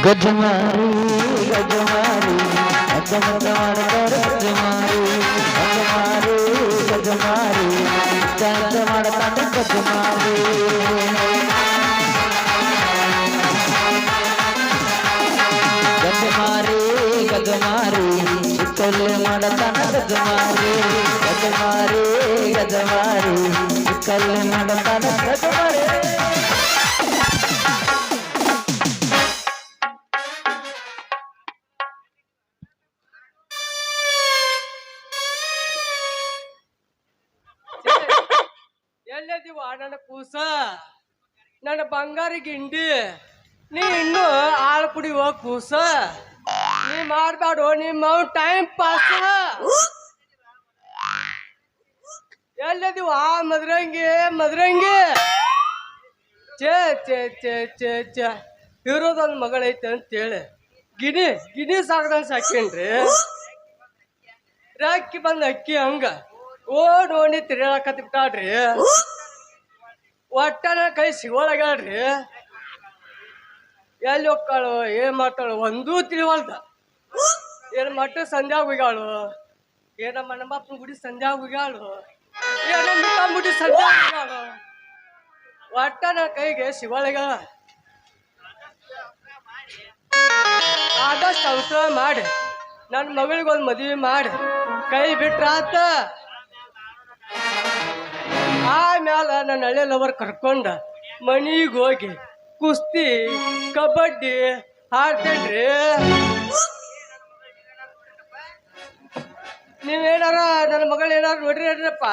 ಗಜಮಾರಿ ಗಜಮಾರಿ ಗಜಮಾರಿ ಗಜಮಾರಿ ಗಜಮಾರಿ ಚಾಚ ಮಾಡ್ತಾನೆ ಗಜಮಾರಿ ಗಜಮಾರಿ ಗಜಮಾರಿ ಚಿಕ್ಕಲ್ಲಿ ಮಾಡ್ತಾನೆ ಗಜಮಾರಿ ಗಜಮಾರಿ ಗಜಮಾರಿ ಚಿಕ್ಕಲ್ಲಿ ಮಾಡ್ತಾನೆ ಗಜಮಾರಿ ಎಲ್ಲದಿವ ನನ್ನ ಕೂಸ ನನ್ನ ಬಂಗಾರಿ ಗಿಂಡಿ ನೀ ಇನ್ನು ಹಾಲು ಕುಡಿಯುವ ಕೂಸ ನೀ ಮಾಡ್ಬೇಡು ನಿಮ್ಮ ಟೈಮ್ ಪಾಸ್ ಎಲ್ಲದಿವ ಮದ್ರಂಗಿ ಮದ್ರಂಗಿ ಚೇ ಚೇ ಚೇ ಚೇ ಚೇ ಇರೋದೊಂದು ಮಗಳೈತೆ ಅಂತೇಳಿ ಗಿಣಿ ಗಿಣಿ ಸಾಕದಂಗೆ ಸಾಕೇನ್ರಿ ಅಕ್ಕಿ ಬಂದ ಅಕ್ಕಿ ಹಂಗ ಓಡಿ ತಿರ್ಗಾಕತ್ತಿಬಿಟ್ಟಾಡ್ರಿ ಒಟ್ಟನ ಕೈ ಸಿಗೋಳಗ್ಯಾಳ್ರಿ ಎಲ್ಲಿ ಹೋಗ್ತಾಳು ಏನ್ ಮಾಡ್ತಾಳು ಒಂದೂ ತಿಳಿವಲ್ದ ಏನ್ ಮಟ್ಟ ಸಂಧ್ಯಾಗ ಹೋಗ್ಯಾಳು ಏನಮ್ಮ ನಮ್ಮಪ್ಪನ ಗುಡಿ ಸಂಧ್ಯಾಗ ಹೋಗ್ಯಾಳು ಏನಮ್ಮ ಗುಡಿ ಸಂಧ್ಯಾಗ ಹೋಗ್ಯಾಳು ಒಟ್ಟನ ಕೈಗೆ ಸಿಗೋಳಗ್ಯಾಳ ಆದಷ್ಟು ಅವಸರ ಮಾಡಿ ನನ್ನ ಮಗಳಿಗೊಂದು ಮದುವೆ ಮಾಡಿ ಕೈ ಬಿಟ್ರಾತ ಆಮ್ಯಾಲ ನನ್ನ ಹಳೆ ಲವರ್ ಕರ್ಕೊಂಡ ಮನಿಗೆ ಹೋಗಿ ಕುಸ್ತಿ ಕಬಡ್ಡಿ ಆಡ್ತೇನ್ರಿ ನೀವೇನಾರ ನನ್ನ ಮಗಳು ಏನಾರು ನೋಡ್ರಿ ಹೇಳ್ರಪ್ಪ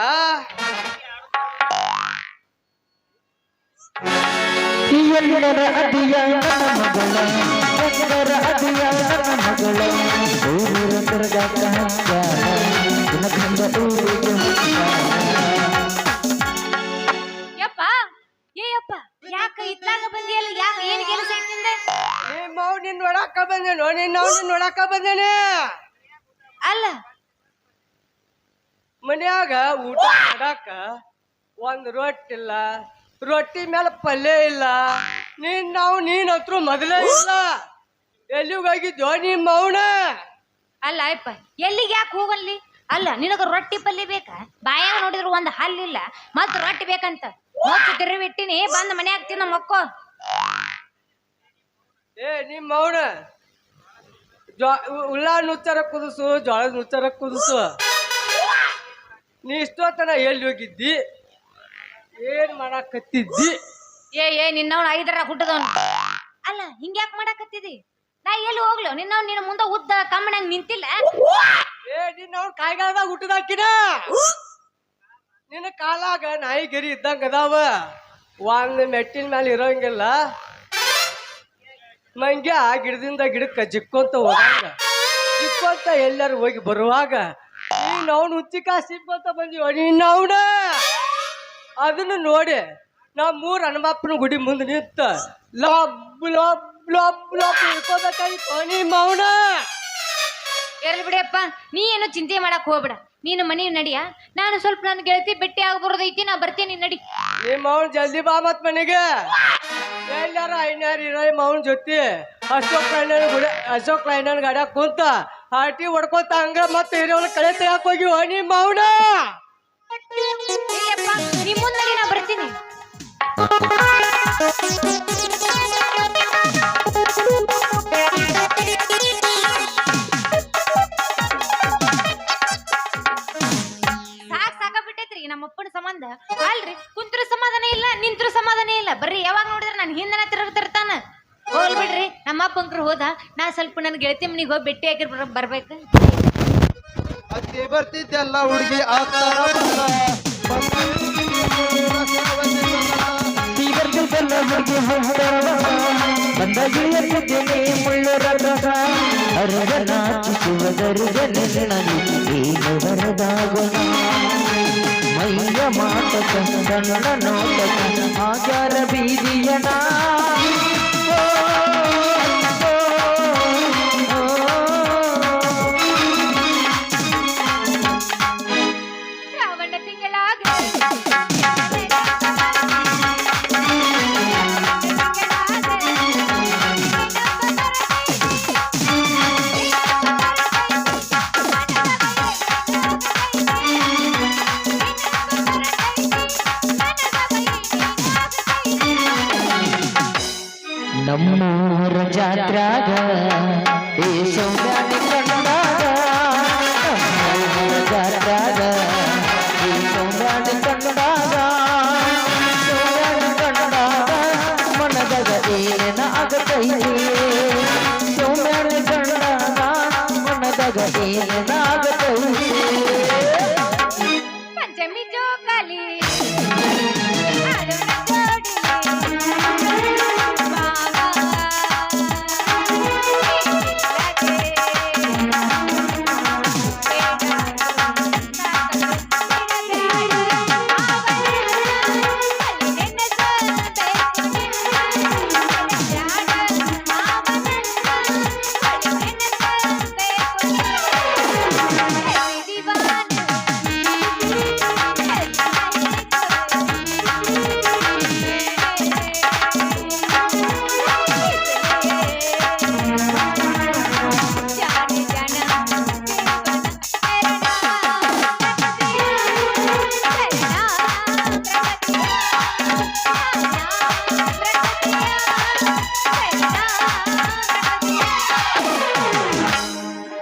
ಯಾಕ ಇತ್ತಾಗ ಬಂದಿಯಲ್ಲ ಯಾಕ ಏನ್ ಕೆಲಸ ಐತಿಂದೆ ನಿಮ್ಮವ್ ನಿನ್ ನೋಡಾಕ ಬಂದೇನೋ ನಿನ್ನವ್ ನಿನ್ ನೋಡಾಕ ಬಂದೇನೆ ಅಲ್ಲ ಮನ್ಯಾಗ ಊಟ ಮಾಡಾಕ ಒಂದ್ ರೊಟ್ಟಿ ಇಲ್ಲ ರೊಟ್ಟಿ ಮೇಲೆ ಪಲ್ಯ ಇಲ್ಲ ನೀನ್ ಹತ್ರ ಮೊದಲೇ ಇಲ್ಲ ಎಲ್ಲಿಗೆ ಹೋಗಿದ್ಯೋ ನಿಮ್ಮವನ ಅಲ್ಲ ಅಯ್ಯಪ್ಪ ಎಲ್ಲಿಗೆ ಯಾಕೆ ಹೋಗಲ್ಲಿ ಅಲ್ಲ ನಿನಗ ರೊಟ್ಟಿ ಪಲ್ಯ ಬೇಕಾ ಬಾಯಾಗ ನೋಡಿದ್ರು ಒಂದ್ ಹಲ್ಲಿಲ್ಲ ಮತ್ ರೊಟ್ಟಿ ಬೇಕಂತ ಮೊಚ್ಚು ತಿರುವಿಟ್ಟಿನಿ ಬಂದ್ ಮನ್ಯಾಗ ತಿನ್ನ ಮಕ್ಕೋ ನಿಮ್ಮವನ ಉಳ್ಳಾ ನುಚ್ಚಾರ ಕುದಿಸು ಜೋಳದ ನುಚ್ಚಾರ ಕುದಿಸು ನೀ ಇಷ್ಟೊತ್ತನ ಎಲ್ಲಿ ಹೋಗಿದ್ದಿ ಏನ್ ಮಾಡಾಕತ್ತಿದ್ದಿ ಏ ನಿನ್ನವನ ಐದರ ಹುಟ್ಟದವನು ಅಲ್ಲ ಹಿಂಗ್ಯಾಕ್ ಮಾಡಾಕತ್ತಿದಿ ನಾ ಎಲ್ಲಿ ಹೋಗ್ಲು ನಿನ್ನವ್ ನಿನ್ನ ಮುಂದೆ ಉದ್ದ ಕಮ್ಮನಂಗ್ ನಿಂತಿಲ್ಲ ನಿನ್ನವ್ ಕಾಯಿಗಾಲದಾಗ ಹುಟ್ಟದಾಕಿನ ನಿನ್ನ ಕಾಲಾಗ ನಾಯಿ ಗೆರಿ ಇದ್ದಂಗ ಅದಾವ ಒಂದ್ ಮೆಟ್ಟಿನ ಮೇಲೆ ಇರೋಂಗಿಲ್ಲ ಮಂಗ್ಯ ಗಿಡದಿಂದ ಗಿಡಕ್ಕ ಜಿಕ್ಕೊಂತ ಹೋದಾಗ ಜಿಕ್ಕೊಂತ ಎಲ್ಲರೂ ಹೋಗಿ ಬರುವಾಗ ನೀನವ್ನು ಹುಚ್ಚಿಕಾ ಸಿಕ್ಕಂತ ಬಂದೀವ ನೀನವ್ನ ಅದನ್ನು ನೋಡಿ ನಾ ಮೂರ್ ಹನುಮಪ್ಪನ ಗುಡಿ ಮುಂದೆ ನಿಂತ ಲಬ್ ಲಬ್ ಲಬ್ ಲಬ್ ಇಳ್ಕೋಬೇಕಾಗಿತ್ತು ನಿಮ್ಮವ್ನ ಇರ್ಲಿ ಬಿಡಿಯಪ್ಪ ನೀ ಏನು ಚಿಂತೆ ಮಾಡಕ್ ಹೋಗ್ಬೇಡ ನೀನು ಮನೆ ನಡಿಯ ನಾನು ಸ್ವಲ್ಪ ನನ್ನ ಗೆಳತಿ ಭೇಟಿ ಆಗ್ಬರೋದೈತಿ ನಾ ಬರ್ತೀನಿ ನಡಿ ನಿಮ್ಮ ಅವ್ನ ಜಲ್ದಿ ಬಾ ಮತ್ ಮನೆಗೆ ಎಲ್ಲಾರ ಐನಾರು ಇರೋ ಮಾವನ ಜೊತೆ ಅಶೋಕ್ ಲೈನನ್ ಗಾಡ್ಯಾಗ ಕುಂತ ಹಾಟಿ ಹೊಡ್ಕೊಂತ ಹಂಗ ಮತ್ತೆ ಹಿರಿಯವನ ಕಳೆ ತೆಗಾಕ್ ಹೋಗಿವ ನಿಮ್ಮ ಅವನ ನೀ ಮುಂದೆ ನಾ ಬರ್ತೀನಿ ನಮ್ಮಪ್ಪನ ಸಂಬಂಧ ಅಲ್ರಿ ಕುಂತ್ರ ಸಮಾಧಾನ ಇಲ್ಲ ನಿಂತ್ರ ಸಮಾಧಾನ ಇಲ್ಲ ಬರ್ರಿ ಯಾವಾಗ ನೋಡಿದ್ರೆ ನಾನು ಹಿಂದನ ತಿರುಗ್ತಿರ್ತಾನ ಹೋಲ್ ಬಿಡ್ರಿ ನಮ್ಮ ಅಪ್ಪಂಕ್ರು ಹೋದ ನಾ ಸ್ವಲ್ಪ ನನ್ನ ಗೆಳತಿ ಮನಿಗೆ ಹೋಗಿ ಭೇಟಿ ಆಗಿ ಬರ್ಬೇಕು ಅಕ್ಕಿ ಬರ್ತಿದ್ದೆಲ್ಲ ಹುಡುಗಿ ಮೈಯ ಮಾಟಕ ಕನ್ನಡ ನೋಟಕ ಆಚಾರ ಬೀದಿಯಣ ಶ್ರಾವಣ ತಿಂಗಳಾಗ ನಮ್ಮೂರ ಜಾತ್ರಾಗ ಈ ಸೌಮ್ಯಾನಿ ಕಂಡಾಗ ನಮ್ಮೂರ ಜಾತ್ರಾಗ ಈ ಸೌಮ್ಯಾನಿ ಕಂಡಾಗ ಮನದಾಗ ಏನ ಆಗತೈತಿ ಸೌಮ್ಯಾನಿ ಕಂಡಾಗ ಮನದಾಗ ಏನ ಆಗತೈತಿ ಪಂಚಮಿ ಜೋಕಾಲಿ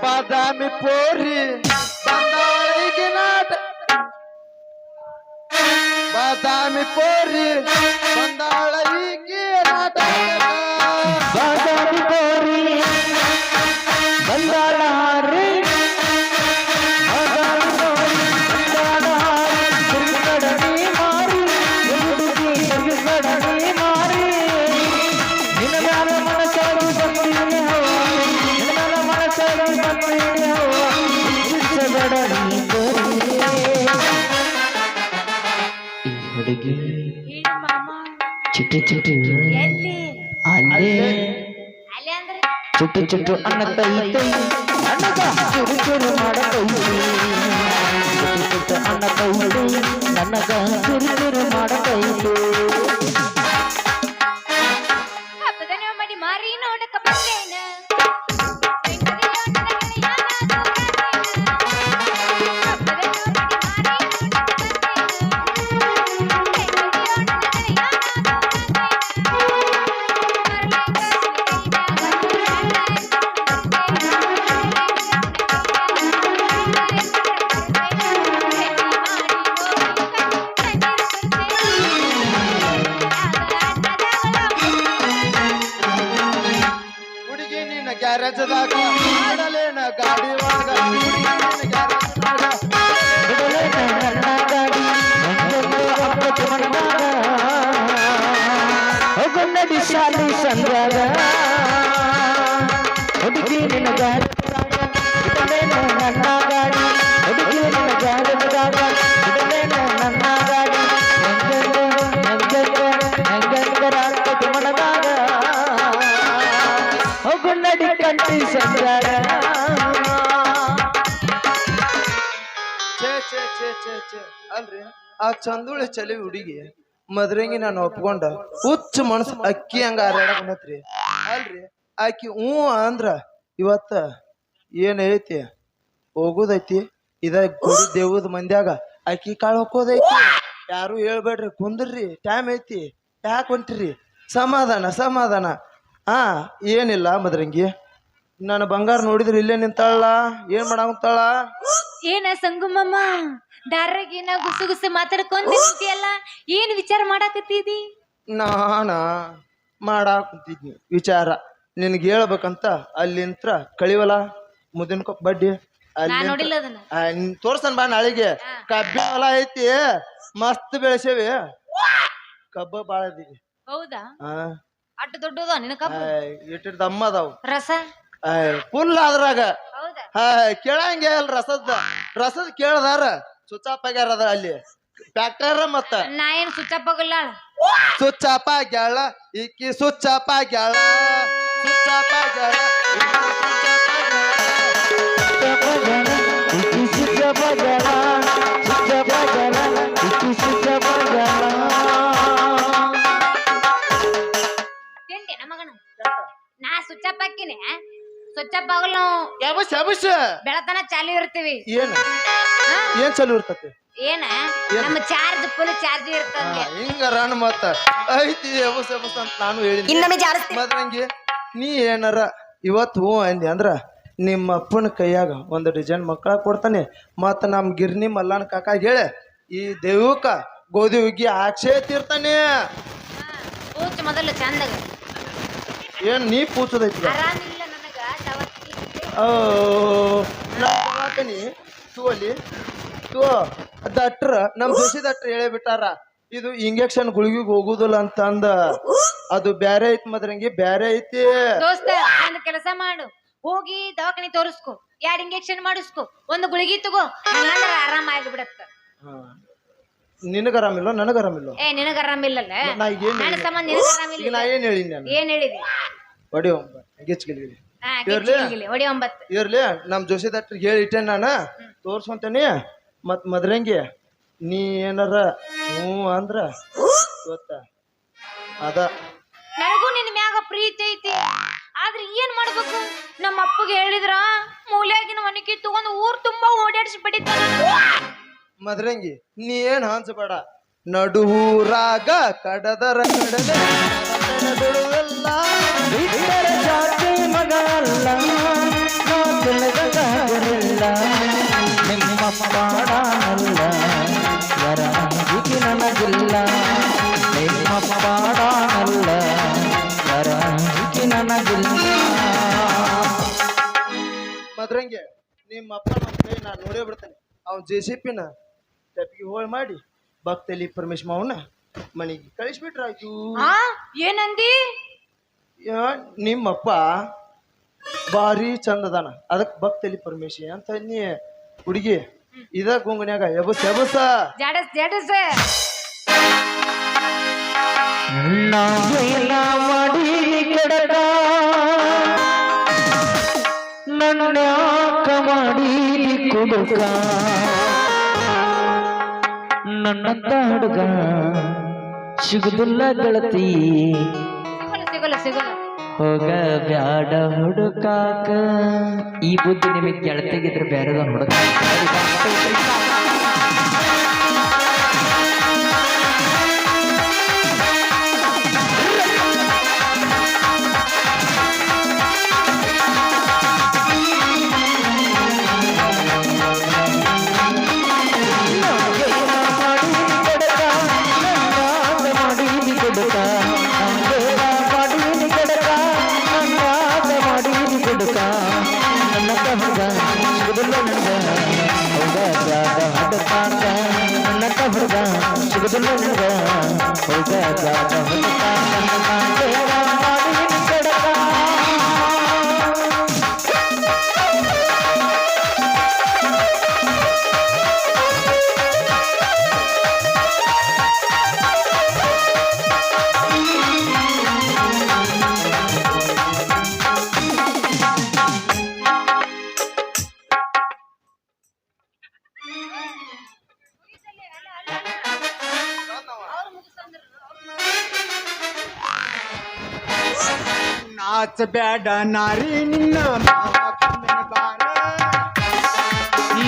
ಬಾದಾಮಿ ಪೋರಿ ಬಂದಾಳಿಗೆ ನಾಟ ಬಾದಾಮಿ ಪೋರಿ ಬಂದಾಳಿಗೆ ನಾಟ ಬಾದಾಮಿ ಗೋರಿ ಬಂದಾಳ ಹಾರಿ ಬಾದಾಮಿ ಗೋರಿ ಬಂದಾಳ ಹಾರಿ ತಿರುಗಡನಿ ಮಾರಿ ಹುಡುಗಿ ತಿರುಗಡನಿ ಮಾರಿ ನಿನ್ನ ಮ್ಯಾಲ ಮನಸಾಗಿ ಬಂದೀನಿ ಹವ್ವ ನಿನ್ನ ಮ್ಯಾಲ ಮನಸಾಗಿ ಬಂದೀನಿ ಹವ್ವ ಚಿಚ್ಚಗಡನಿ ಗೋರಿ ಈ ಹುಡುಗಿ ಹೇಳಿ ಮಾಮ ಚಿಟ್ಟು ಚಿಟ್ಟು ಎಲ್ಲಿ ಅಲ್ಲೇ ಅಲ್ಲಿ ಅಂದ್ರೆ ಚುಟ್ಟು ಚುಟ್ಟು ಅನ್ನತೈತೆ ಅನ್ನದ ಚುರು ಚುರು ಮಾಡತೈತೆ ಚುಟ್ಟು ಚುಟ್ಟು ಅನ್ನತೈತೆ ನನಗ ಚುರು ಚುರು ಮಾಡತೈತೆ ಹಬ್ಬದ ಮಾಡಿ ಮಾರಿ ನೋಡಕ ಬಂದೇನ ಹುಡುಗಿ ನಿನ್ನ ಗ್ಯಾರೇಜದಾಗ ಮಾಡಲೇನ ಗಾಡಿ ಒಳಗ ಹುಡುಗಿ ನಿನ್ನ ಗ್ಯಾರೇಜದಾಗ ಬಿಡಲೆ ನನ್ನ ಗಾಡಿ ನಂದೊಂದು ಅಪ್ಪತ್ತು ಮಣ್ಣಾಗ ಹೋಗುನ್ನಡಿ ಶಾಲಿ ಸಂದ್ರಾಗ ಹುಡುಗಿ ನಿನ್ನ ಗಾಡಿ ಬಿಡಲೆ ನನ್ನ ಗಾಡಿ ಹುಡುಗಿ ನಿನ್ನ ಗಾಡಿದಾಗ ಬಿಡಲೆ ನನ್ನ ಗಾಡಿ ನಂಗಂಗರಾಗ್ತದೆ ಮನದಾಗ ಹೋಗುನ್ನಡಿ ಕಂಟಿ ಸಂದ್ರಾಗ ಛೇ ಛೇ ಛೇ ಛೇ ಛೇ ಅಲ್ರಿ ಆ ಚಂದುಳಿ ಚಲಿ ಹುಡುಗಿ ಮದ್ರಂಗಿ ನಾನು ಒಪ್ಕೊಂಡ ಹುಚ್ಚ ಮನಸ್ಸು ಅಕ್ಕಿ ಹಂಗ ಹಾರಾಡಕತ್ರಿ ಅಲ್ರಿ ಆಕಿ ಹ್ಞೂ ಅಂದ್ರ ಇವತ್ತ ಏನೈತಿ ಹೋಗುದೈತಿ ಇದ ಗುಡಿ ದೇವದ ಮಂದ್ಯಾಗ ಆಕಿ ಕಾಳು ಹೋಗೋದೈತಿ ಯಾರು ಹೇಳ್ಬೇಡ್ರಿ ಕುಂದ್ರಿ ಟೈಮ್ ಐತಿ ಯಾಕೆ ಹೊಂಟ್ರಿ ಸಮಾಧಾನ ಸಮಾಧಾನ ಹಾ ಏನಿಲ್ಲ ಮದ್ರಂಗಿ ನಾನು ಬಂಗಾರ ನೋಡಿದ್ರೆ ಇಲ್ಲೇ ನಿಂತಾಳ ಏನ್ ಮಾಡಾಕಂತಾಳ ಏನ ಸಂಗುಮಮ್ಮ ದಾರಾಗೇನ ಗುಸು ಗುಸು ಮಾತಾಡ್ಕೊಂಡ್ ನಿಂತಿಯಲ್ಲ ಏನ್ ವಿಚಾರ ಮಾಡಾಕತ್ತಿದಿ ನಾನ ಮಾಡಾಕುಂತಿದ್ನಿ ವಿಚಾರ ನಿನ್ಗೆ ಹೇಳ್ಬೇಕಂತ ಅಲ್ಲಿಂತ್ರ ಕಳಿವಲ್ಲ ಮುದಿನ ಕೊಪ್ಪ ಬಡ್ಡಿ ನಾ ನೋಡಿಲ್ಲ ಅದನ್ನ ತೋರ್ಸನ್ ಬಾ ನಾಳೆಗೆ ಕಬ್ಬಿನ ಹೊಲ ಐತಿ ಮಸ್ತ್ ಬೆಳೆಸೇವಿ ಕಬ್ಬ ಬಾಳ ಇದೀವಿ ಹೌದಾ ಅಟ್ಟು ದೊಡ್ಡದ ನಿನ್ನ ಕಬ್ಬು ಇಟ್ಟಿರ್ ದಮ್ಮ ಅದಾವ ರಸ ಫುಲ್ ಅದ್ರಾಗ ಹೌದಾ ಕೇಳಂಗೆ ಅಲ್ ರಸದ ಕೇಳದಾರ ಸುಚಾಪ್ ಆಗ್ಯಾರ ಅದ ಅಲ್ಲಿ ಫ್ಯಾಕ್ಟರ್ ಮತ್ತ ನಾ ಏನ್ ಸುಚ್ಚಪ್ಪ ಆಗಲ್ಲ ಸುಚ್ಚಾಪ ಆಗ್ಯಾಳ ಈಕಿ ಸುಚ್ಚಾಪ ಆಗ್ಯಾಳ ಸುಚ್ಚಾಪ ಆಗ್ಯಾಳ ಮಗನ ನಾ ಸುಚ್ಚಪ್ಪ ಹಾಕಿನಿ ಸುಚ್ಚಪ್ಪ ಆಗಲ್ಲ ನಾವು ಯಾಬಸ್ ಯಾಬಸ್ ಬೆಳತನ ಚಾಲಿ ಇರ್ತೀವಿ ಏನ್ ಚಲೋ ಇರ್ತತಿ ಏನ ನಮ್ಮ ಚಾರ್ಜ್ ಫುಲ್ ಚಾರ್ಜ್ ಇರ್ತಂಗೆ ಹಿಂಗಾರ ಮತ್ತ ಐತಿ ಎಬಸ್ ಅಂತ ನಾನು ಹೇಳಿನಿ ಮದ್ರಂಗಿ ನೀ ಏನಾರ ಇವತ್ತು ಹ್ಞೂ ಅಂದಿ ಅಂದ್ರ ನಿಮ್ಮ ಅಪ್ಪನ ಕೈಯಾಗ ಒಂದು ಡಿಸೈನ್ ಮಕ್ಕಳ ಕೊಡ್ತಾನೆ ಮತ್ತ ನಮ್ಮ ಗಿರ್ನಿ ಮಲ್ಲಾನ ಕಾಕ ಹೇಳಿ ಈ ದೇವಕ್ಕ ಗೋಧಿ ಹುಗ್ಗಿ ಆಕ್ಷೇ ತೀರ್ತಾನೆ ಕೂಚ್ ಮೊದಲು ಚಂದಾಗ ಏನ್ ನೀ ಪೂಚದೈತಿ ಆರಾಮಿಲ್ಲ ನನಗ ದವಾಖಾನಿ ತೂವಲ್ಲಿ ತೂ ದಟ್ರ ನಮ್ ದೋಷಿ ದಟ್ರ ಹೇಳೇ ಬಿಟ್ಟಾರ ಇದು ಇಂಜೆಕ್ಷನ್ ಗುಳಿಗಿಗೆ ಹೋಗುದಿಲ್ಲ ಅಂತ ಅಂದ ಅದು ಬ್ಯಾರೆ ಐತಿ ಮದ್ರಂಗಿ ಬ್ಯಾರೆ ಐತಿ ದೋಸ್ತ ಒಂದು ಕೆಲಸ ಮಾಡು ಹೋಗಿ ದವಾಖಾನೆ ತೋರಿಸ್ಕೊ 2 ಇಂಜೆಕ್ಷನ್ ಮಾಡಿಸ್ಕೊ ಒಂದು ಗುಳಿಗೆ ತಗೋ ಹಂಗಂದ್ರ ಆರಾಮ ಆಗಿಬಿಡತ್ತ ನಿನಗ ಆರಾಮಿಲ್ಲ ನನಗ ಆರಾಮಿಲ್ಲ ಏ ನಿನಗ ಆರಾಮಿಲ್ಲಲ್ಲ ನಾ ಈಗ ಏನ್ ನನ್ನ ಸಂಬಂಧ ನಿನಗ ಆರಾಮಿಲ್ಲ ಈಗ ನಾ ಏನ್ ಹೇಳಿನಿ ನಾನು ಏನ್ ಹೇಳಿದಿ ಹೊಡಿ ಗೆಚ್ಚಿಗಿಲಿ ಹಾ ಗಿಚ್ಚಿಗಿಲಿ ಹೊಡಿ 9 ಇರ್ಲಿ ನಮ್ ಜೋಶಿ ಡಾಕ್ಟರ್ ಹೇಳಿ ಇಟ್ಟೆ ನಾನು ತೋರ್ಸ್ಕೊಂತೇನಿ ಮತ್ ಮದ್ರಂಗಿ ನೀ ಏನಾರ ಹ್ಞೂ ಅಂದ್ರ ಗೊತ್ತ ಅದ ನನಗೂ ನಿನ್ ಮ್ಯಾಗ ಪ್ರೀತಿ ಐತಿ ಆದ್ರೆ ಏನ್ ಮಾಡ್ಬೇಕು ನಮ್ಮ ಅಪ್ಪಗೆ ಹೇಳಿದ್ರ ಮೂಲ್ಯಾಗಿನ ಒಣಗಿ ತಗೊಂಡು ಊರ್ ತುಂಬಾ ಓಡಾಡಿಸಿ ಬಿಡಿತಾನ ಮದ್ರಂಗಿ ನೀ ಏನ್ ಹಂಚಬೇಡ ನಡುವೂರಾಗ ಕಡದರ ಕಡದೆ ಬಿಡುವಲ್ಲ ಇತರ ಜಾತಿ ಮಗ ಅಲ್ಲ ನಾಲ್ಕಲ್ಲ ನಿಮ್ಮ ಪಾಡನಲ್ಲ ವರಾಗಿ ನನಗಿಲ್ಲ ನಿಮ್ಮ ಪಾಡನಲ್ಲ ವರಾಗಿ ನನಗಿಲ್ಲ ಮದ್ರಂಗಿ ನಿಮ್ಮ ಅಪ್ಪ ನಮ್ಮ ಕೈ ನಾನು ನೋಡೇ ಬಿಡ್ತೇನೆ ಅವ್ನ JCPನ ಟೆಪ್ಪಿಗೆ ಹೋಳ್ ಮಾಡಿ ಭಕ್ತಲಿ ಪರಮೇಶ್ ಮಾವನ ಮನೆಗೆ ಕಳಿಸ್ಬಿಟ್ರಾಯ್ತು ಏನಂದಿ ನಿಮ್ಮಪ್ಪ ಭಾರಿ ಚಂದದಾನ ಅದಕ್ಕೆ ಭಕ್ತಲಿ ಪರಮೇಶಿ ಅಂತ ನೀ ಹುಡುಗಿ ಇದ ಗುಂಗನ್ಯಾಗ ಎಬಸ್ ಎಬಸ ಜಡಸ್ ಜಡಸ್ ನಾವೆಲ್ಲ ಮಾಡಿ ಕೆಡಕ ನನ್ನ್ಯಾಕ ಮಾಡಿ ಕುಡುಕ ನನ್ನಂತ ಹುಡುಗ ಸಿಗುದಿಲ್ಲ ಗೆಳತಿ ಸಿಗಲ್ಲ ಸಿಗಲ್ಲ ಹೋಗ ಬ್ಯಾಡ ಹುಡುಕಾಕ ಈ ಬುದ್ಧಿ ನಿಮಗೆ ಗೆಳತಿಗಿದ್ರೆ ಬೇರೆದ ಹುಡುಕ ಸಿಗುದಿಲ್ಲ ನನಗ ಹೋಗ ನಾಚ ಬ್ಯಾಡ ನಾರಿ ನಿನ್ನ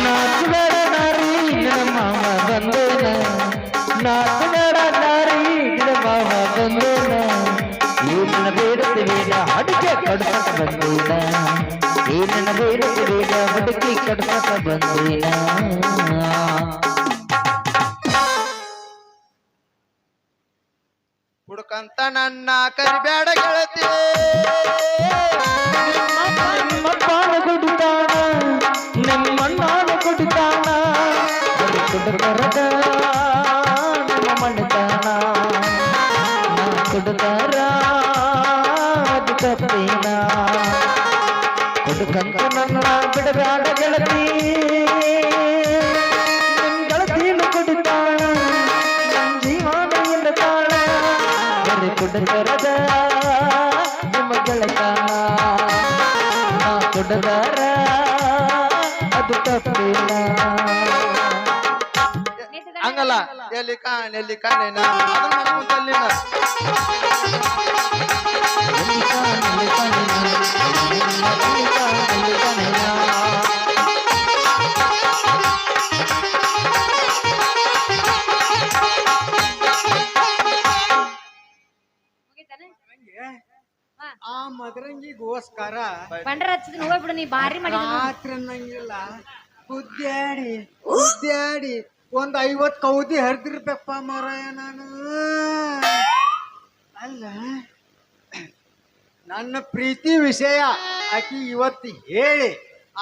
ನಾಚಬೇಡ ನಾರಿ ನಿನ್ನ ಮಾವ ಬಂದೇನ ನಾಚಬೇಡ ನಾರಿ ನಿನ್ನ ಮಾವ ಬಂದೇನ ಏನನ್ನ ಬೇಡುತ್ತಿವೇನ ಅಡಿಕೆ ಕಡ್ಸಕ ಬಂದೇನ ಏನನ್ನ ಬೇಡುತ್ತಿವೇನ ಅಡಿಕೆ ಕಡ್ಸಕ ಬಂದೇನ ಹುಡುಕಂತ ನನ್ನ ಕರಿಬ್ಯಾಡ ಗೆಳತಿ ನಿಮ್ಮಪ್ಪನ ಕುಡಿತಾನ ನಿಮ್ಮಣ್ಣನ ಕುಡಿತಾನ ಕುಡುಕರದ ನಮ್ಮ ಮಣಿತಾನ ನಾ ಕುಡುಕರ ಅದು ತಪ್ಪೇನ ಕುಡುಕಂತ ನನ್ನ ಬಿಡಬ್ಯಾಡ ಗೆಳತಿ ನಿನ್ ಗೆಳತಿನ ಕುಡಿತಾನ ನನ್ ಜೀವನ ಇಲ್ಲತಾಳ ಬರೀ ಕುಡುಕರದ ನಿಮ್ಮ ಗೆಳತಾನ ನಾ ಕುಡುಕರ ಅದು ತಪ್ಪೇನ ಹಂಗಲ್ಲ ಎಲ್ಲಿ ಕಾಣೇನ ಅದನ್ನ ಮಾಡ್ಕೊಂತಲ್ಲಿನ ಮದರಂಗಿಗೋಸ್ಕರ ಬಂಡ್ರ ಹಚ್ಚಿದ್ ಹೋಗ್ಬಿಡು ನೀ ಭಾರಿ ಮಾಡಿ ರಾತ್ರಿ ಅನ್ನಂಗಿಲ್ಲ ಉದ್ಯಾಡಿ ಒಂದ್ 50 ಕೌದಿ ಹರಿದಿರ್ಬೇಕಪ್ಪ ಮಾರಾಯ ನಾನು. ಅಲ್ಲ ನನ್ನ ಪ್ರೀತಿ ವಿಷಯ ಆಕಿ ಇವತ್ತು ಹೇಳಿ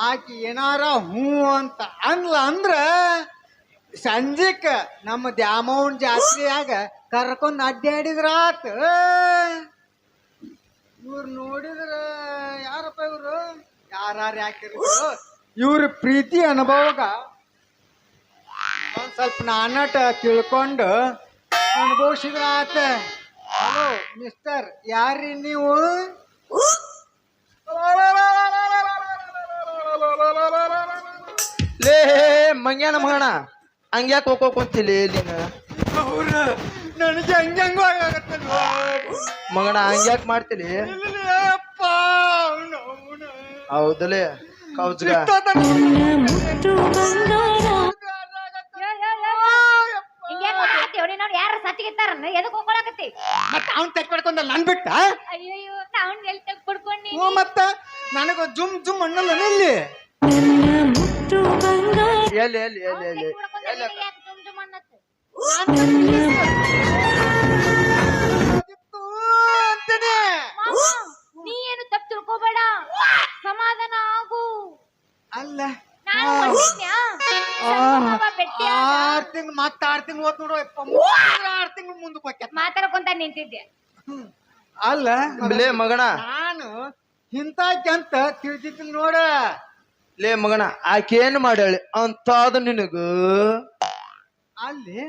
ಆಕಿ ಏನಾರ ಹ್ಞೂ ಅಂತ ಅಂದ್ರ ಸಂಜೆಕ ನಮ್ಮ ದ್ಯಾಮವ್ವನ ಜಾತ್ರೆಯಾಗ ಕರ್ಕೊಂಡ್ ಅಡ್ಡಾಡಿದ್ರಾತ. ಇವ್ರು ನೋಡಿದ್ರ ಯಾರಪ್ಪ ಇವ್ರು ಯಾರು ಯಾಕಿದ್ರು ಇವ್ರ ಪ್ರೀತಿ ಅನುಭವಗ ಒಂದ್ ಸ್ವಲ್ಪ ನಾನಟ ತಿಳ್ಕೊಂಡು ಅನುಭವಿಸಿದ್ರಾತ. ಹಲೋ ಮಿಸ್ಟರ್ ಯಾರ್ರಿ ನೀವು? ಲೇ ಮಂಗ್ಯಾನ ಮಗಣ ಹಂಗ್ಯಾಕ ಹೋಗ್ಕೊಂತಿಲಿ ನೀನು ಅವ್ರ ನನಗೆ ಹಂಗಂಗ ಮಗಣ ಹಂಗ್ಯಾಕ್ ಮಾಡ್ತಿಲಿ? ಹೌದಲೇ ಕೌಜ್ಗ ಯಾರ ಸತ್ತಿಗಿತ್ತಾರ ಎದಕ್ ಹೋಗ್ಕೊಳಕತ್ತಿ? ಮತ್ತ ಅವ್ನ್ ತೆಗ್ದ್ಕೊಂಡ ನನ್ ಬಿಟ್ಟ ಅಯ್ಯೋ ನಾವ್ ಎಲ್ಲಿ ತೆಗ್ ಪಡ್ಕೊಂಡಿ ಮತ್ತ ನನಗ ಜುಮ್ ಜುಮ್ ಅನ್ನಲ್ಲ ಇಲ್ಲಿ ಎಲ್ಲಿ ಎಲ್ಲಿ ಎಲ್ಲಿ ಎಲ್ಲಿ ನೀ ಏನು ತಪ್ಪು ತಿಳ್ಕೊಬೇಡ, ಸಮಾಧಾನ ಆಗು. ಅಲ್ಲ ನಾನು ಬಂದಿದ್ನ್ಯಾ? ಬೆಟ್ಟಿ 6 ತಿಂಗಳು ಮತ್ತ 6 ತಿಂಗಳು ಹೋತ್ ನೋಡು 6 ತಿಂಗಳು ಮುಂದಕ್ಕೆ ಹೋಗ್ಯಾತ ಮಾತಾಡ್ಕೊಂತ ನಿಂತಿದ್ದೆ. ಅಲ್ಲ ಲೇ ಮಗಣ ನಾನು ಇಂತಾಕಂತ ತಿಳಿದಿದ್ದಿಲ್ಲ ನೋಡ. ಲೇ ಮಗಣ ಆಕೇನ್ ಮಾಡ್ಯಾಳಿ ಅಂತಾದ ನಿನಗ ಅಲ್ಲಿ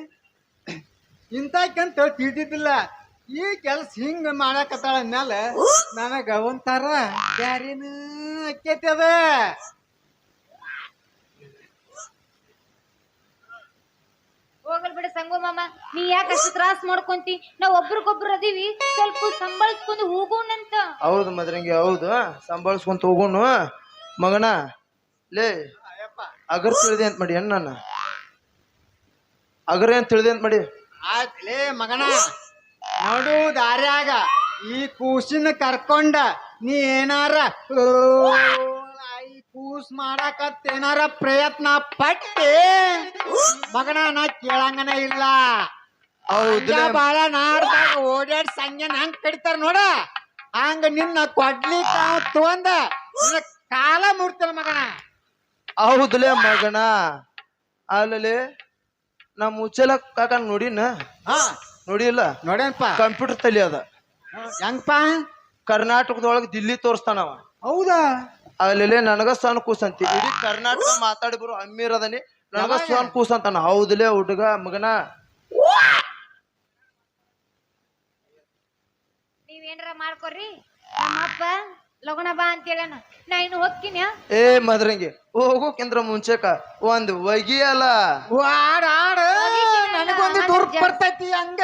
ಇಂತಾಕಂತ ತಿಳಿದಿದ್ದಿಲ್ಲ. ಈ ಕೆಲ್ಸ ಹಿಂಗ ಮಾಡಾಕತ್ತಾಳ ಅಂದ್ಮೇಲೆ ನನಗ ಒಂಥರ ಬ್ಯಾರೇನು ಅಕ್ಕೇತಿ ಅದ. ಹೋಗಲ್ ಬಿಡ ಸಂಗು ಮಾಮ, ನೀ ಯಾಕೆ ಅಷ್ಟು ತ್ರಾಸ್ ಮಾಡ್ಕೊಂತಿ? ನಾವ್ ಒಬ್ರಿಗೊಬ್ರು ಅದೀವಿ, ಸ್ವಲ್ಪ ಸಂಬಳಿಸ್ಕೊಂಡು ಹೋಗೋಣಂತ. ಹೌದು ಮದ್ರಂಗಿ ಹೌದು, ಸಂಭಾಳಿಸ್ಕೊಂತ ಹೋಗೋಣ ಮಗಣ. ಲೇ ಅಗರ್ ತಿಳಿದೆ ಅಂತ ಮಾಡಿ ಅಣ್ಣ ನಾನು ಅಗರ್ ಏನ್ ತಿಳಿದೆ ಅಂತ ಮಾಡಿ ಆಯ್ತ್ಲೇ ಮಗನ, ನೋಡು ದಾರ್ಯಾಗ ಈ ಕೂಸಿನ ಕರ್ಕೊಂಡ ನೀ ಏನಾರ ಈ ಕೂಸ್ ಮಾಡಾಕತ್ ಏನಾರ ಪ್ರಯತ್ನ ಪಟ್ಟೆ ಮಗನ ನಾ ಕೇಳಂಗನ ಇಲ್ಲ. ಹೌದು ಬಾಳ ನಾಡ್ದಾಗ ಓಡಾಡಿ ಸಂಜೆನ ಹಂಗ ಕಡಿತಾರ ನೋಡ, ಹಂಗ ನಿನ್ನ ಕೊಡ್ಲಿಕ್ಕ ತಗೊಂಡ ನಿನ್ನ ಕಾಲ ಮುಡ್ತಾರ ಮಗನ. ಹೌದಲೇ ಮಗಣ. ಅಲ್ಲಲೇ ನಾ ಮುಚ್ಚಲ ಕಾಕ ನೋಡಿನ ಹಾ ನೋಡಿಲ್ಲ, ನೋಡೇನಪ್ಪ ಕಂಪ್ಯೂಟರ್ ತಲಿ ಅದ ಹೆಂಗಪ್ಪ ಕರ್ನಾಟಕದೊಳಗ ದಿಲ್ಲಿ ತೋರಿಸ್ತಾನವ. ಹೌದಾ? ಅಲ್ಲೇ ನನಗ ಸಣ್ಣ ಕೂಸಂತಿ ಇಡೀ ಕರ್ನಾಟಕ ಮಾತಾಡಿ ಬರೋ ಅಮ್ಮೀರ್ ಅದನಿ, ನನಗ ಸಣ್ಣ ಕೂಸಂತಾನ. ಹೌದಲೇ ಹುಡುಗ ಮಗನ. ನೀವೇನ್ರ ಮಾಡ್ಕೊರಿ, ನಮ್ಮಪ್ಪ ಲಗುಣ ಬಾ ಅಂತ ಹೇಳಣ, ನಾ ಇನ್ನು ಹೋಗ್ತೀನಿ. ಏ ಮದ್ರಂಗಿ ಹೋಗೋಕ್ಕಿಂದ್ರ ಮುಂಚೆಕ ಒಂದ್ ಒಗಿಯಲ್ಲ ಆಡ ಆಡ ನನಗೊಂದು ದುರ್ಪ ಬರ್ತೈತಿ ಹಂಗ.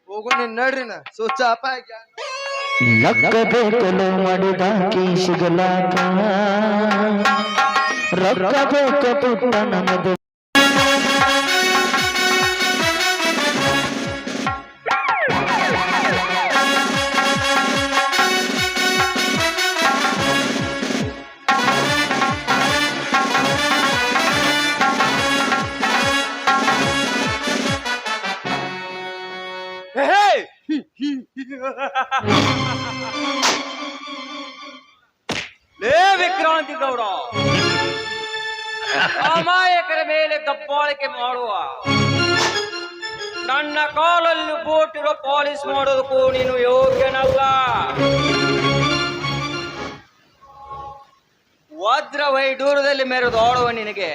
ಹೋಗು ನೀನ್ ನಡ್ರಿನ ಸ್ವಚ್ಛ ಅಪ್ಪ ಲಕ್ಕಬೇಕಲು ಮಾಡಿದಾಕಿ ಸಿಗಲಾಕ ರೊಕ್ಕ ಬೇಕ ಪುಟ್ಟ ನಮ್ಮದು. ಲೇ ವಿಕ್ರಾಂತಿ ಗೌಡ, ಅಮಾಯಕರ ಮೇಲೆ ದಬ್ಬಾಳಿಕೆ ಮಾಡುವ ನನ್ನ ಕಾಲಲ್ಲಿ ಬೋಟಿರೋ ಪಾಲಿಸ್ ಮಾಡೋದಕ್ಕೂ ನೀನು ಯೋಗ್ಯನಲ್ಲ. ವಜ್ರ ವೈಡೂರದಲ್ಲಿ ಮೆರೆದಾಡುವ ನಿನಗೆ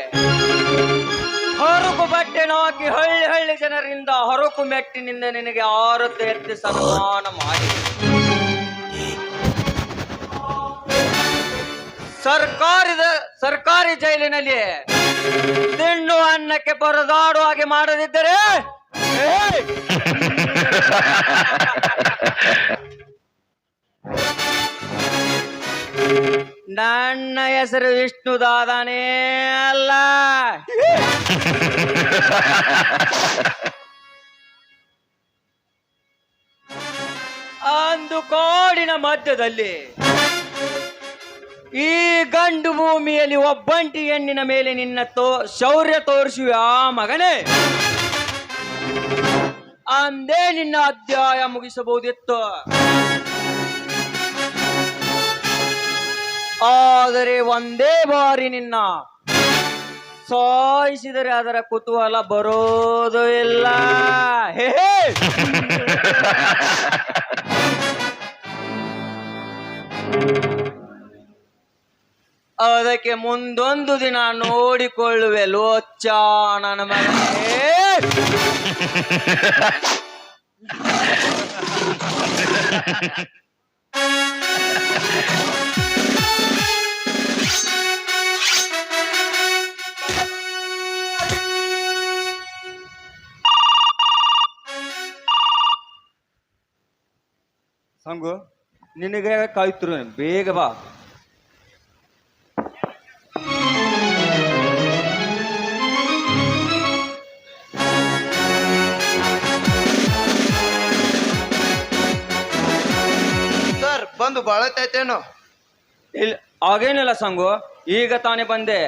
ಹರಕು ಬಟ್ಟೆ ಹಾಕಿ ಹಳ್ಳಿ ಹಳ್ಳಿ ಜನರಿಂದ ಹರಕು ಮೆಟ್ಟಿನಿಂದ ನಿನಗೆ ಆರತ್ತು ಎತ್ತಿ ಸನ್ಮಾನ ಮಾಡಿ ಸರ್ಕಾರಿ ಜೈಲಿನಲ್ಲಿ ತಿನ್ನು ಅನ್ನಕ್ಕೆ ಪರದಾಡುವ ಹಾಗೆ ಮಾಡದಿದ್ದರೆ ನನ್ನ ಹೆಸರು ವಿಷ್ಣುದಾದನೇ ಅಲ್ಲ. ಅಂದು ಕಾಡಿನ ಮಧ್ಯದಲ್ಲಿ ಈ ಗಂಡು ಭೂಮಿಯಲ್ಲಿ ಒಬ್ಬಂಟಿ ಹೆಣ್ಣಿನ ಮೇಲೆ ನಿನ್ನ ಶೌರ್ಯ ತೋರಿಸುವ ಮಗನೇ, ಅಂದೇ ನಿನ್ನ ಅಧ್ಯಾಯ ಮುಗಿಸಬಹುದಿತ್ತು. ಆದರೆ ಒಂದೇ ಬಾರಿ ನಿನ್ನ ಸಾಯಿಸಿದರೆ ಅದರ ಕುತೂಹಲ ಬರೋದು ಇಲ್ಲ. ಹೇ ಅದಕ್ಕೆ ಮುಂದೊಂದು ದಿನ ನೋಡಿಕೊಳ್ಳುವೆ ಲೋಚ ನನ್ನ ಮಗನೇ. ಸಂಗು, ನಿನಗೆ ಕಾಯ್ತಿರು, ಬೇಗ ಬಾ. ಸರ್ ಬಂದು ಬಾಳತೈತೇನೋ? ಇಲ್ಲ, ಹಾಗೇನಿಲ್ಲ ಸಂಗು, ಈಗ ತಾನೇ ಬಂದೆ.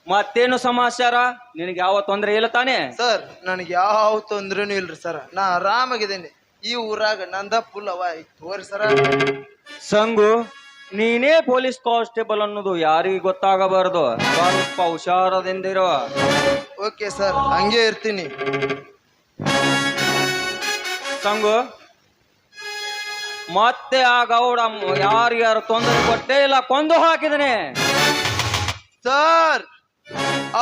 ಮತ್ತೇನು ಸಮಾಚಾರ? ನಿನಗೆ ಯಾವ ತೊಂದರೆ ಇಲ್ಲ ತಾನೇ? ಸರ್ ನನಗೆ ಯಾವ ತೊಂದ್ರೆನೂ ಇಲ್ರಿ ಸರ್, ನಾ ಆರಾಮಾಗಿದ್ದೇನೆ. ಈ ಊರಾಗ ನಂದ ಫುಲ್ ಅವ ತೋರಿ ಸರ. ಸಂಗು, ನೀನೇ ಪೊಲೀಸ್ ಕಾನ್ಸ್ಟೇಬಲ್ ಅನ್ನೋದು ಯಾರಿಗೆ ಗೊತ್ತಾಗಬಾರದು. ಸ್ವಲ್ಪ ಹುಷಾರದಿಂದಿರೋ. ಓಕೆ ಸರ್, ಹಂಗೆ ಇರ್ತೀನಿ. ಸಂಗು, ಮತ್ತೆ ಆ ಗೌಡ ಯಾರಿಗಾರು ತೊಂದರೆ ಕೊಟ್ಟೇ ಇಲ್ಲ, ಕೊಂದು ಹಾಕಿದನೆ. ಸರ್,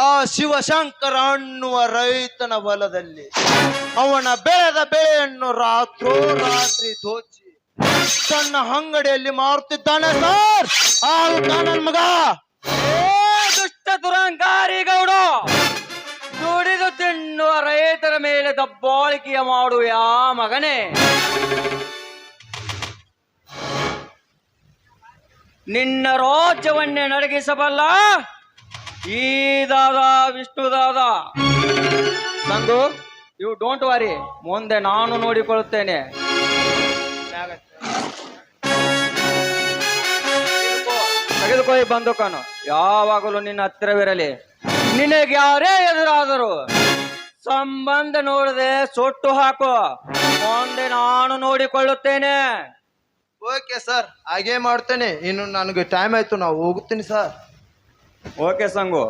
ಆ ಶಿವಶಂಕರ ಅನ್ನುವ ರೈತನ ಹೊಲದಲ್ಲಿ ಅವನ ಬೆಳೆದ ಬೆಳೆಯನ್ನು ರಾತ್ರೋರಾತ್ರಿ ದೋಚಿ ತನ್ನ ಅಂಗಡಿಯಲ್ಲಿ ಮಾರುತ್ತಿದ್ದಾನೆ ಸರ್. ನನ್ನ ಮಗ ದುಷ್ಟ ದುರಂಕಾರಿ ಗೌಡ, ದುಡಿದು ತಿನ್ನುವ ರೈತರ ಮೇಲೆ ದಬ್ಬಾಳಿಕೆಯ ಮಾಡುವ ಯಾ ಮಗನೇ. ನಿನ್ನ ರಾಜ್ಯವನ್ನೇ ನಡಗಿಸಬಲ್ಲ ಈ ದಾದಾ ವಿಷ್ಣುದಾದ. ಸಂಗು, ಯು ಡೋಂಟ್ ವರಿ, ಮುಂದೆ ನಾನು ನೋಡಿಕೊಳ್ಳುತ್ತೇನೆ. ತೆಗೆದುಕೊಳ್ಳಿ ಬಂದೂಕನು, ಯಾವಾಗಲೂ ನಿನ್ನ ಹತ್ತಿರವಿರಲಿ. ನಿನಗೆ ಯಾರೇ ಎದುರಾದರು ಸಂಬಂಧ ನೋಡದೆ ಸೊಟ್ಟು ಹಾಕು, ಮುಂದೆ ನಾನು ನೋಡಿಕೊಳ್ಳುತ್ತೇನೆ. ಓಕೆ ಸರ್, ಹಾಗೆ ಮಾಡ್ತೇನೆ. ಇನ್ನು ನನಗೆ ಟೈಮ್ ಆಯ್ತು, ನಾವು ಹೋಗುತ್ತೀನಿ ಸರ್. ಓಕೆ ಸಂಗು.